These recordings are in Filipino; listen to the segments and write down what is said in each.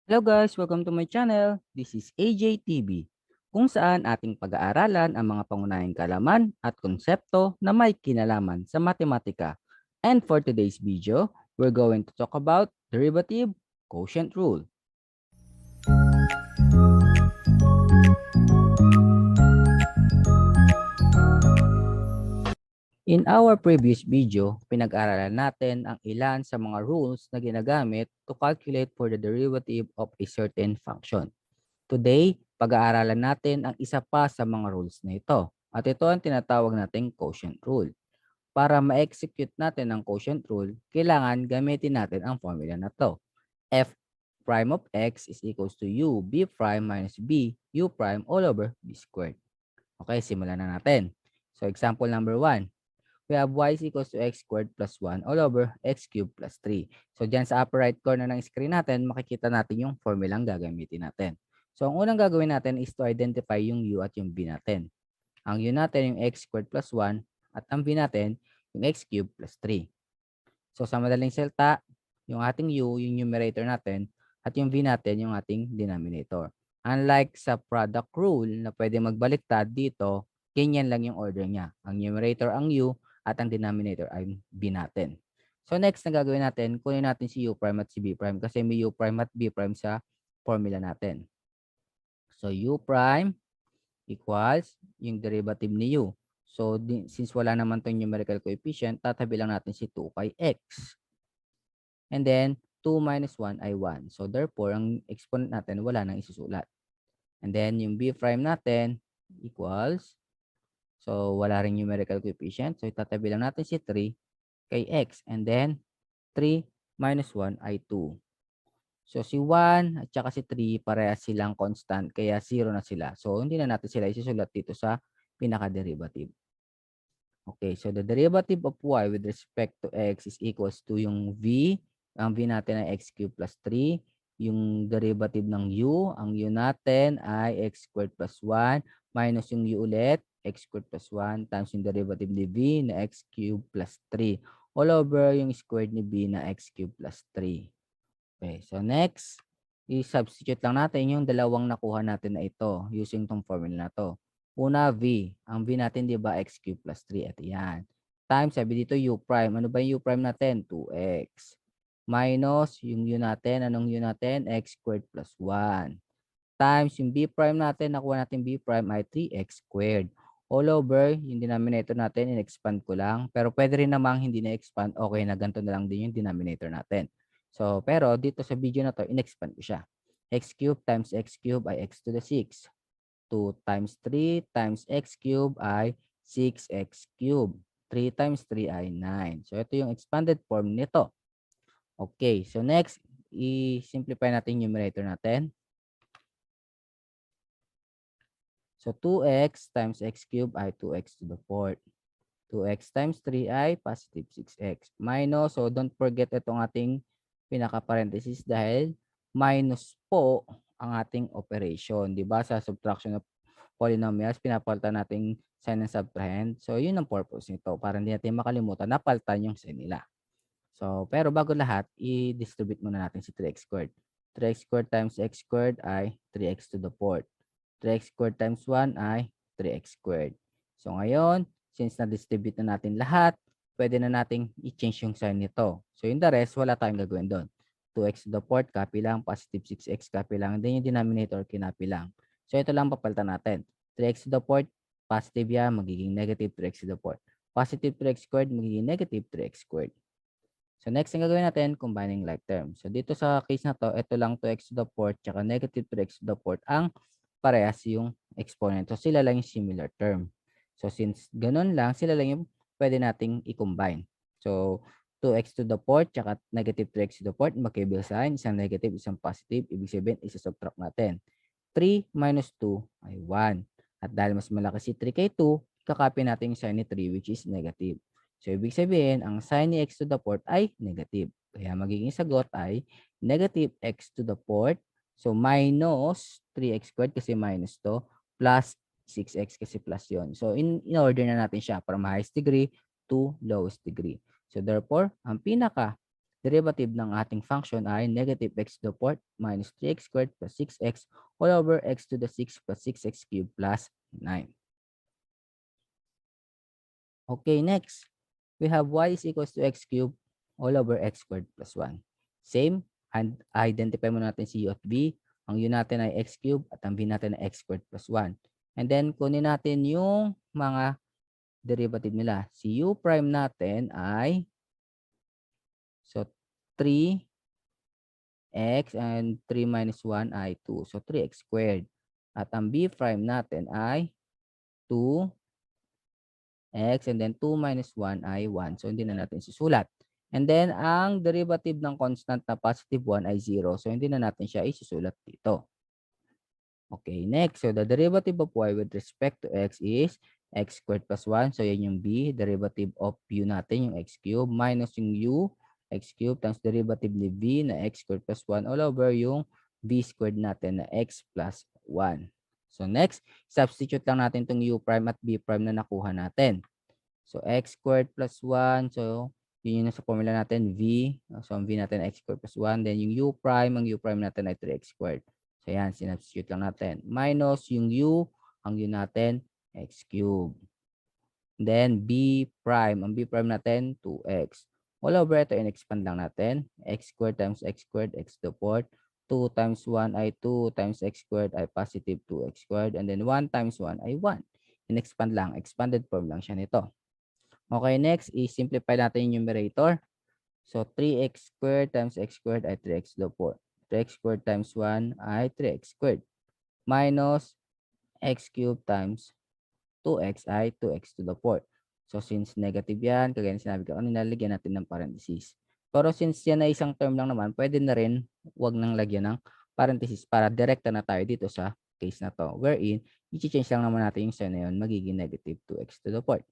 Hello guys, welcome to my channel. This is AJTV, kung saan ating pag-aaralan ang mga pangunahing kaalaman at konsepto na may kinalaman sa matematika. And for today's video, we're going to talk about derivative quotient rule. In our previous video, pinag-aralan natin ang ilan sa mga rules na ginagamit to calculate for the derivative of a certain function. Today, pag-aaralan natin ang isa pa sa mga rules na ito. At ito ang tinatawag nating quotient rule. Para ma-execute natin ang quotient rule, kailangan gamitin natin ang formula na to. F prime of x is equals to u b prime minus b u prime all over b squared. Okay, simulan na natin. So example number 1. We have y is equals to x squared plus 1 all over x cubed plus 3. So, dyan sa upper right corner ng screen natin, makikita natin yung formulang gagamitin natin. So, ang unang gagawin natin is to identify yung u at yung b natin. Ang u natin yung x squared plus 1 at ang b natin yung x cubed plus 3. So, sa madaling salita, yung ating u, yung numerator natin, at yung v natin yung ating denominator. Unlike sa product rule na pwede magbaliktad dito, ganyan lang yung order niya. Ang numerator ang u, at ang denominator ay b natin. So next na gagawin natin, kunin natin si u prime at si b prime kasi may u prime at b prime sa formula natin. So u prime equals yung derivative ni u. So since wala naman itong numerical coefficient, tatabi lang natin si 2 kay x. And then 2 minus 1 ay 1. So therefore, ang exponent natin wala nang isusulat. And then yung b prime natin equals, so, wala ring numerical coefficient. So, itatabi lang natin si 3 kay x. And then, 3 minus 1 ay 2. So, si 1 at saka si 3, parehas silang constant. Kaya 0 na sila. So, hindi na natin sila isusulat dito sa pinaka-derivative. Okay, so the derivative of y with respect to x is equals to yung v. Ang v natin ay x cubed plus 3. Yung derivative ng u, ang u natin ay x squared plus 1 minus yung u ulit, x squared plus 1 times yung derivative ni v na x cubed plus 3 all over yung squared ni b na x cubed plus 3. Okay, so next, i-substitute lang natin yung dalawang nakuha natin na ito using tong formula na to. Una, v. Ang v natin, di ba, x cubed plus 3. At yan. Times, sabi dito, u prime. Ano ba yung u prime natin? 2x. Minus, yung u natin. Anong u natin? X squared plus 1. Times, yung b prime natin, nakuha natin b prime ay 3x squared. All over, yung denominator natin, in-expand ko lang. Pero pwede rin namang hindi na-expand. Okay na, ganito na lang din yung denominator natin. So, pero dito sa video na to, in-expand ko siya. X cubed times x cubed ay x to the 6. 2 times 3 times x cubed ay 6x cubed. 3 times 3 ay 9. So, ito yung expanded form nito. Okay, so next, i-simplify natin yung numerator natin. So, 2x times x cubed ay 2x to the 4th. 2x times 3 ay positive 6x. Minus, so don't forget itong ating pinaka-parenthesis dahil minus po ang ating operation. Diba? Sa subtraction of polynomials, pinapalitan natin sign and subtrahend. So, yun ang purpose nito. Para hindi natin makalimutan, napalitan yung sign nila. So, pero bago lahat, i-distribute muna natin si 3x squared. 3x squared times x squared ay 3x to the 4th. 3x squared times 1 ay 3x squared. So, ngayon, since na-distribute na natin lahat, pwede na nating i-change yung sign nito. So, yung the rest, wala tayong gagawin doon. 2x to the 4th, copy lang. Positive 6x, copy lang. Then yung denominator, kinopy lang. So, ito lang papalitan natin. 3x to the 4th, positive yan, magiging negative 3x to the 4th. Positive 3x squared, magiging negative 3x squared. So, next ang gagawin natin, combining like terms. So, dito sa case na to, ito lang 2x to the 4th, tsaka negative 3x to the 4th, ang parehas yung exponent. So, sila lang yung similar term. So, since ganun lang, sila lang yung pwede nating i-combine. So, 2x to the 4th, tsaka negative 3x to the 4th, magkaibil sign, isang negative, isang positive, ibig sabihin, isa-subtract natin. 3 minus 2 ay 1. At dahil mas malaki si 3 kay 2, kakopy natin yung sign ni 3, which is negative. So, ibig sabihin, ang sign ni x to the 4th ay negative. Kaya magiging sagot ay negative x to the 4th. So, minus 3x squared kasi minus to, plus 6x kasi plus yon. So, in order na natin siya from highest degree to lowest degree. So, therefore, ang pinaka derivative ng ating function ay negative x to the fourth minus 3x squared plus 6x all over x to the 6 plus 6x cubed plus 9. Okay, next, we have y is equals to x cubed all over x squared plus 1. Same, and identify mo natin si u at v. Ang u natin ay x cubed at ang v natin ay x squared plus 1. And then, kunin natin yung mga derivative nila. Si u prime natin ay, so 3x and 3 minus 1 ay 2. So 3x squared. At ang b prime natin ay 2x and then 2 minus 1 ay 1. So hindi na natin susulat. And then ang derivative ng constant na positive 1 ay 0. So hindi na natin siya isusulat dito. Okay, next. So the derivative of y with respect to x is x squared plus 1. So yan yung b. Derivative of u natin, yung x cubed, minus yung u, x cubed, times derivative ni v na x squared plus 1 all over yung v squared natin na x plus 1. So next, substitute lang natin itong u prime at b prime na nakuha natin. So x squared plus 1. So yun yung sa formula natin, v. So ang v natin x squared plus 1. Then yung u prime, ang u prime natin ay 3x squared. So yan, sinubstitute lang natin. Minus yung u, ang u natin, x cubed. Then b prime, ang b prime natin, 2x. All over ito, in-expand lang natin. X squared times x squared, x to the fourth. 2 times 1 ay 2 times x squared ay positive 2x squared. And then 1 times 1 ay 1. In-expand lang. Expanded form lang siya nito. Okay, next is simplify natin yung numerator. So 3x squared times x squared ay 3x to the fourth. 3x squared times 1 ay 3x squared. Minus x cubed times 2x ay 2x to the fourth. So since negative yan, kagaya na sinabi ko, nilalagyan natin ng parenthesis. Pero since yan ay isang term lang naman, pwede na rin wag nang lagyan ng parenthesis para direkta na tayo dito sa case na to. Wherein, i-change lang naman natin yung sign na yun, magiging negative 2x to the fourth.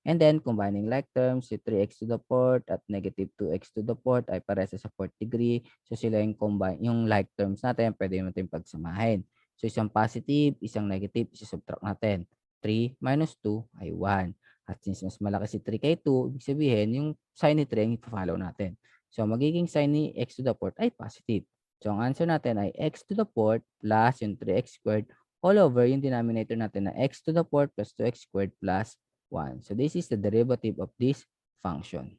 And then, combining like terms, si 3x to the fourth at negative 2x to the fourth ay parehas sa fourth degree. So, sila yung combine, yung like terms natin, pwede natin pagsamahin. So, isang positive, isang negative, isasubtract natin. 3 minus 2 ay 1. At since mas malaki si 3 kay 2, ibig sabihin, yung sign ni 3 ang ipa-follow natin. So, magiging sign ni x to the fourth ay positive. So, ang answer natin ay x to the fourth plus yung 3x squared all over yung denominator natin na x to the fourth plus 2x squared plus 1. So this is the derivative of this function.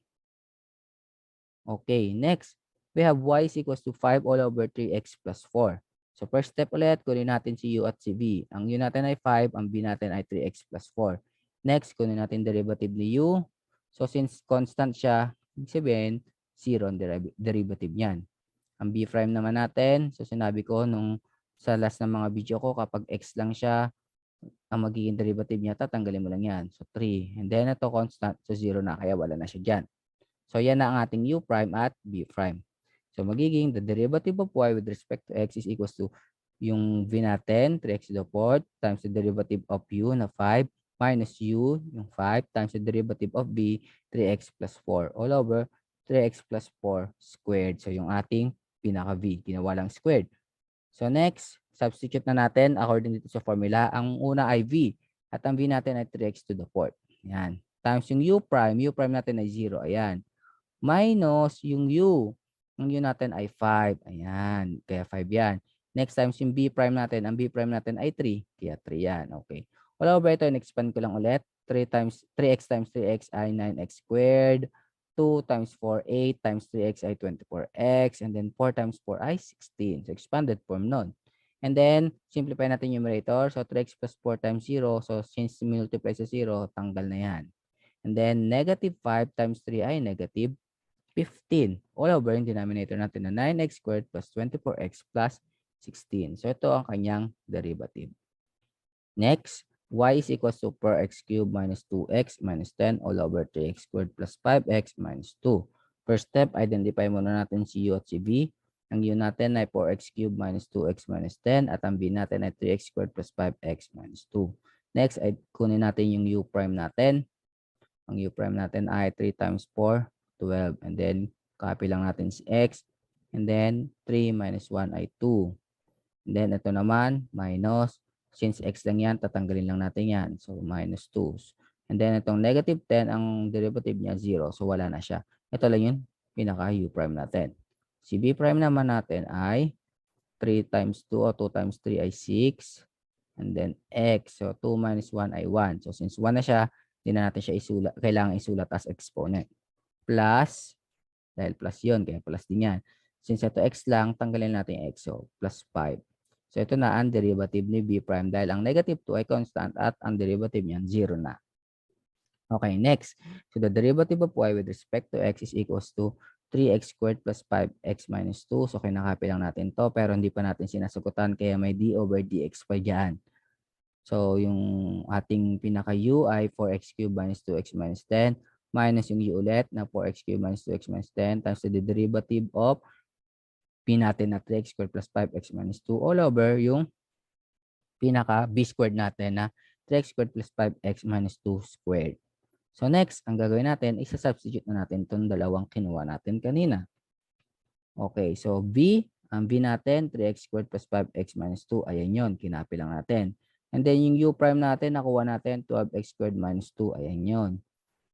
Okay, next, we have y is equals to 5 all over 3x plus 4. So first step ulit, kunin natin si u at si v. Ang u natin ay 5, ang v natin ay 3x plus 4. Next, kunin natin derivative ni u. So since constant siya, ibig sabihin, 0 ang derivative niyan. Ang b prime naman natin, so sinabi ko nung sa last ng mga video ko, kapag x lang siya, ang magiging derivative niya, tatanggalin mo lang yan. So, 3. And then, ito constant. So, 0 na. Kaya wala na siya dyan. So, yan na ang ating u prime at b prime. So, magiging the derivative of y with respect to x is equals to yung v natin, 3x to the fourth, times the derivative of u na 5, minus u, yung 5, times the derivative of b, 3x plus 4, all over 3x plus 4 squared. So, yung ating pinaka-v, ginawa lang squared. So, next, substitute na natin according dito sa formula. Ang una ay v at ang v natin ay 3x to the fourth. Ayan. Times yung u prime natin ay 0. Ayan. Minus yung u. Ang u natin ay 5. Ayan. Kaya 5 yan. Next times yung b prime natin. Ang b prime natin ay 3. Kaya 3 yan. Okay. Wala over ito. In-expand ko lang ulit. 3x times 3x ay 9x squared. 2 times 4, 8 times 3x ay 24x. And then 4 times 4 ay 16. So, expanded form nun. And then, simplify natin yung numerator. So, 3x plus 4 times 0. So, since multiply sa 0, tanggal na yan. And then, negative 5 times 3 ay negative 15. All over yung denominator natin na 9x squared plus 24x plus 16. So, ito ang kanyang derivative. Next, y is equals to 4x cubed minus 2x minus 10 all over 3x squared plus 5x minus 2. First step, identify muna natin si u at si v. Ang u natin ay 4x cubed minus 2x minus 10 at ang v natin ay 3x squared plus 5x minus 2. Next, ay kunin natin yung u prime natin. Ang u prime natin ay 3 times 4, 12. And then, copy lang natin si x. And then, 3 minus 1 ay 2. And then, ito naman, minus. Since x lang yan, tatanggalin lang natin yan. So, minus 2. And then, itong negative 10, ang derivative niya, 0. So, wala na siya. Ito lang yun. pinaka-u prime natin. Si b prime naman natin ay 3 times 2 o 2 times 3 ay 6. And then x. So 2 minus 1 ay 1. So since 1 na siya, hindi na natin siya kailangan isulat as exponent. Plus, dahil plus yun, kaya plus din yan. Since ito x lang, tanggalin natin yung x. So plus 5. So ito na ang derivative ni b prime dahil ang negative 2 ay constant at ang derivative niyan 0 na. Okay, next. So the derivative of y with respect to x is equals to 3x squared plus 5x minus 2. So kinakopy lang natin to pero hindi pa natin sinasagutan kaya may d over dx pa dyan. So yung ating pinaka-u ay 4x cubed minus 2x minus 10 minus yung u ulit na 4x cubed minus 2x minus 10 times the derivative of p natin na 3x squared plus 5x minus 2 all over yung pinaka b squared natin na 3x squared plus 5x minus 2 squared. So next, ang gagawin natin, isa-substitute na natin itong dalawang kinuha natin kanina. Okay, so ang b natin, 3x squared plus 5x minus 2, ayan yun, kinapi lang natin. And then yung u prime natin, nakuha natin, 12x squared minus 2, ayan yun.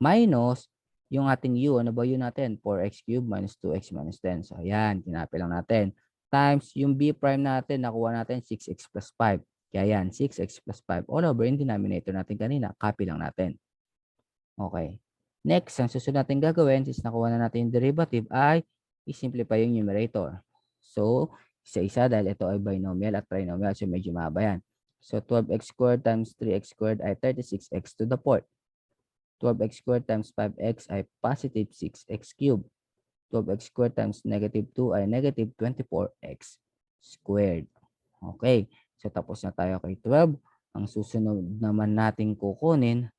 Minus, yung ating u, ano ba yun natin? 4x cubed minus 2x minus 10. So ayan, kinapi lang natin. Times yung b prime natin, nakuha natin 6x plus 5. Kaya yan, 6x plus 5 all over yung denominator natin kanina, copy lang natin. Okay. Next, ang susunod natin gagawin, since nakuha na natin yung derivative, ay i-simplify yung numerator. So, isa-isa dahil ito ay binomial at trinomial, so medyo mahaba yan. So, 12x squared times 3x squared ay 36x to the fourth. 12x squared times 5x ay positive 6x cubed. 12x squared times negative 2 ay negative 24x squared. Okay. So, tapos na tayo kay 12. Ang susunod naman natin kukunin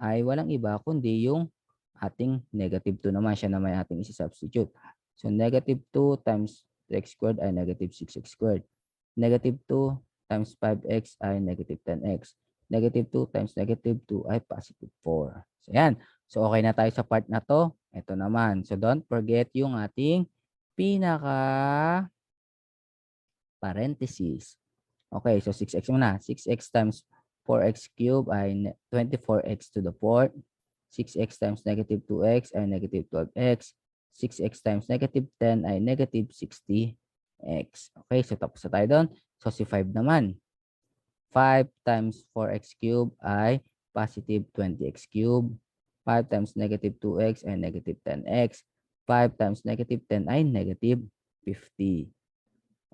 ay walang iba kundi yung ating negative 2 naman. Siya naman ating isi-substitute. So, negative 2 times 3x squared ay negative 6x squared. Negative 2 times 5x ay negative 10x. Negative 2 times negative 2 ay positive 4. So, yan. So, okay na tayo sa part na to. Ito naman. So, don't forget yung ating pinaka parenthesis. Okay, so 6x muna. 6x times 4x cubed ay 24x to the fourth. 6x times negative 2x ay negative 12x. 6x times negative 10 ay negative 60x. Okay, so tapos na tayo doon. So si 5 naman. 5 times 4x cubed ay positive 20x cubed. 5 times negative 2x ay negative 10x. 5 times negative 10 ay negative 50.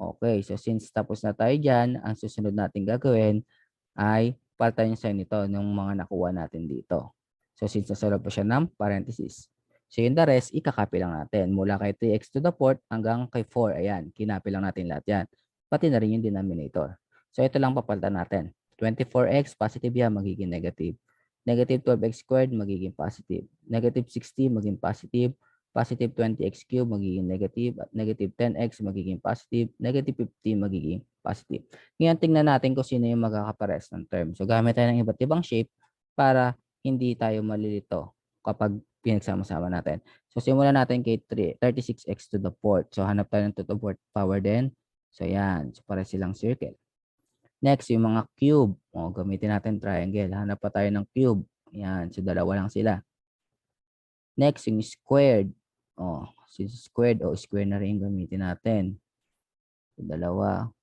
Okay, so since tapos na tayo dyan, ang susunod natin gagawin ay palitan yung sign nito ng mga nakuha natin dito. So since nasunod po siya ng parenthesis. So yung the rest, ikakapi lang natin. Mula kay 3x to the fourth hanggang kay 4. Ayan, kinapi lang natin lahat yan. Pati na rin yung denominator. So ito lang papalitan natin. 24x, positive yan, magiging negative. Negative 12x squared, magiging positive. Negative 60, magiging positive. Positive 20x cubed magiging negative at negative 10x magiging positive, negative 50 magiging positive. Ngayon tingnan natin kung sino yung magkakapares ng term. So gamit tayo ng iba't ibang shape para hindi tayo malilito kapag pinagsama-sama natin. So simulan natin kay 36x to the fourth. So hanap tayo ng to the fourth power din. So yan, so para silang circle. Next, yung mga cube. O, gamitin natin triangle. Hanap pa tayo ng cube. Yan, so dalawa lang sila. Next, yung squared. Oh, si squared o square na rin gamitin natin. Dalawa.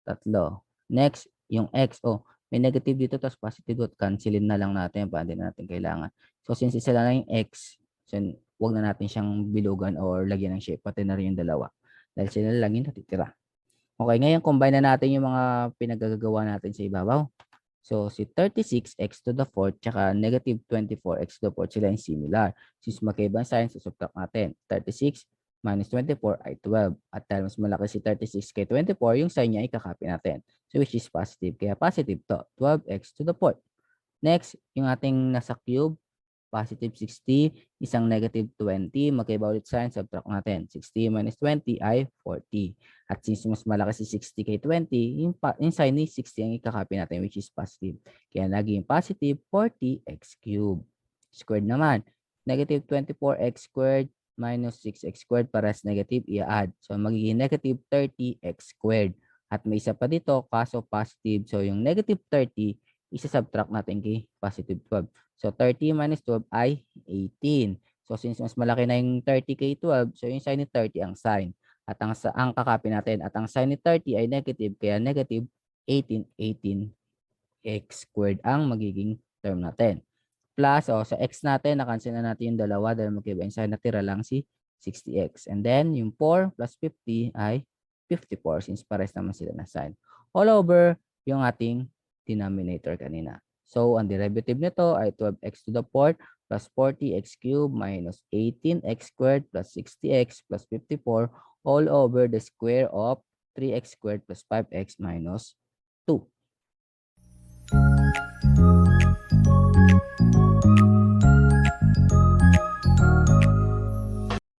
Tatlo. Next, yung x. Oh, may negative dito tapos positive dito. Cancelin na lang natin. Paano din natin kailangan. So, since isa lang yung x, so, huwag na natin siyang bilugan or lagyan ng shape. Pati na rin yung dalawa. Dahil sila lang yung natitira. Okay, ngayon combine na natin yung mga pinagagawa natin sa ibabaw. So, si 36x to the fourth tsaka negative 24x to the fourth sila yung similar. Since magkaibang sign, susubtract natin. 36 minus 24 ay 12. At dahil mas malaki si 36 kay 24, yung sign niya ikakopy natin. So, which is positive. Kaya positive to. 12x to the fourth. Next, yung ating nasa cube, positive 60, isang negative 20, magkaiba ulit sign, subtract natin. 60 minus 20 ay 40. At since mas malaki si 60 kay 20, yung sign ni 60 ang ikakopy natin which is positive. Kaya naging positive 40x cubed. Squared naman, negative 24x squared minus 6x squared paras negative i-add. So magiging negative 30x squared. At may isa pa dito, kaso positive. So yung negative 30, isa-subtract natin kay positive 12. So 30 minus 12 ay 18. So since mas malaki na yung 30 kay 12, so yung sin ni 30 ang sign. At ang kakopy natin at ang sin ni 30 ay negative, kaya negative 18 x squared ang magiging term natin. Plus, sa x natin, na-cancel na natin yung dalawa dahil magkaiba yung sign, natira lang si 60x. And then, yung 4 plus 50 ay 54 since pares naman sila na sign. All over yung ating denominator kanina. So, ang derivative nito ay 12x to the 4th plus 40x cubed minus 18x squared plus 60x plus 54 all over the square of 3x squared plus 5x minus 2.